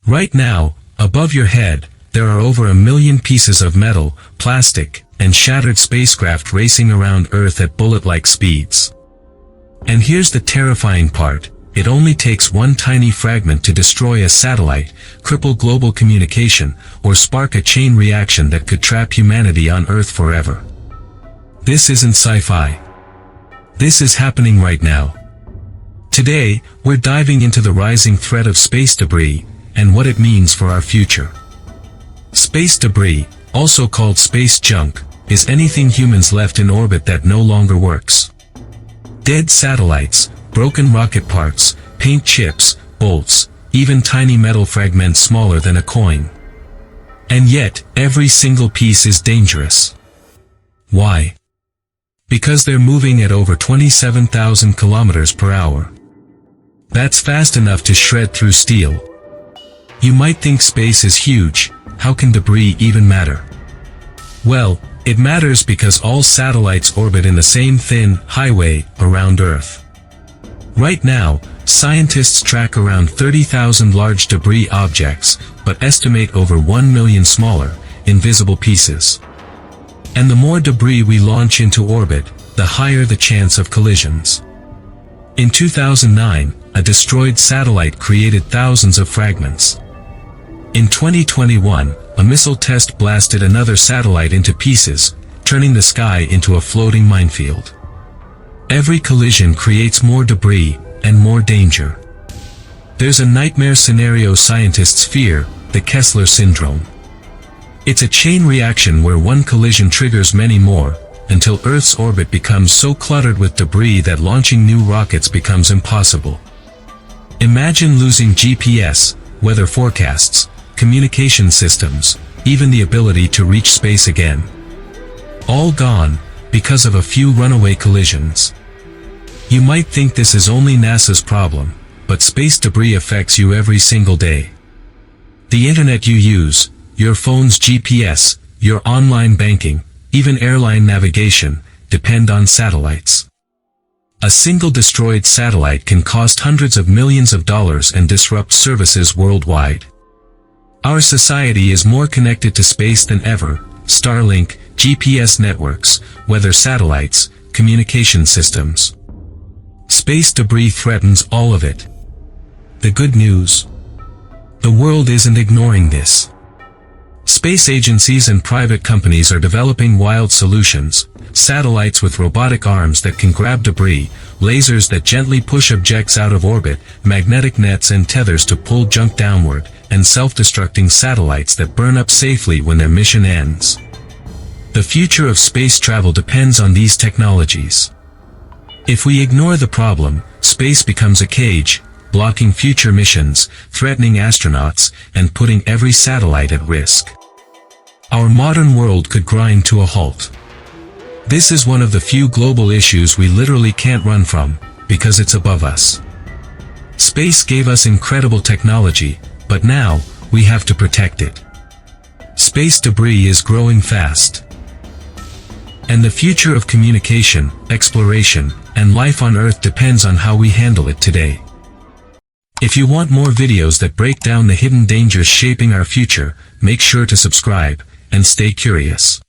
Right now, above your head, there are over 1 million pieces of metal, plastic, and shattered spacecraft racing around Earth at bullet-like speeds. And here's the terrifying part. It only takes one tiny fragment to destroy a satellite, cripple global communication, or spark a chain reaction that could trap humanity on Earth forever. This isn't sci-fi. This is happening right now. Today, we're diving into the rising threat of space debris, and what it means for our future. Space debris, also called space junk, is anything humans left in orbit that no longer works. Dead satellites, broken rocket parts, paint chips, bolts, even tiny metal fragments smaller than a coin. And yet, every single piece is dangerous. Why? Because they're moving at over 27,000 kilometers per hour. That's fast enough to shred through steel. You might think space is huge. How can debris even matter? Well, it matters because all satellites orbit in the same thin highway around Earth. Right now, scientists track around 30,000 large debris objects, but estimate over 1 million smaller, invisible pieces. And the more debris we launch into orbit, the higher the chance of collisions. In 2009, a destroyed satellite created thousands of fragments. In 2021, a missile test blasted another satellite into pieces, turning the sky into a floating minefield. Every collision creates more debris, and more danger. There's a nightmare scenario scientists fear, the Kessler Syndrome. It's a chain reaction where one collision triggers many more, until Earth's orbit becomes so cluttered with debris that launching new rockets becomes impossible. Imagine losing GPS, weather forecasts, communication systems, even the ability to reach space again. All gone, because of a few runaway collisions. You might think this is only NASA's problem, but space debris affects you every single day. The internet you use, your phone's GPS, your online banking, even airline navigation, depend on satellites. A single destroyed satellite can cost hundreds of millions of dollars and disrupt services worldwide. Our society is more connected to space than ever. Starlink, GPS networks, weather satellites, communication systems. Space debris threatens all of it. The good news? The world isn't ignoring this. Space agencies and private companies are developing wild solutions, satellites with robotic arms that can grab debris, lasers that gently push objects out of orbit, magnetic nets and tethers to pull junk downward, and self-destructing satellites that burn up safely when their mission ends. The future of space travel depends on these technologies. If we ignore the problem, space becomes a cage, blocking future missions, threatening astronauts, and putting every satellite at risk. Our modern world could grind to a halt. This is one of the few global issues we literally can't run from, because it's above us. Space gave us incredible technology, but now, we have to protect it. Space debris is growing fast. And the future of communication, exploration, and life on Earth depends on how we handle it today. If you want more videos that break down the hidden dangers shaping our future, make sure to subscribe, and stay curious.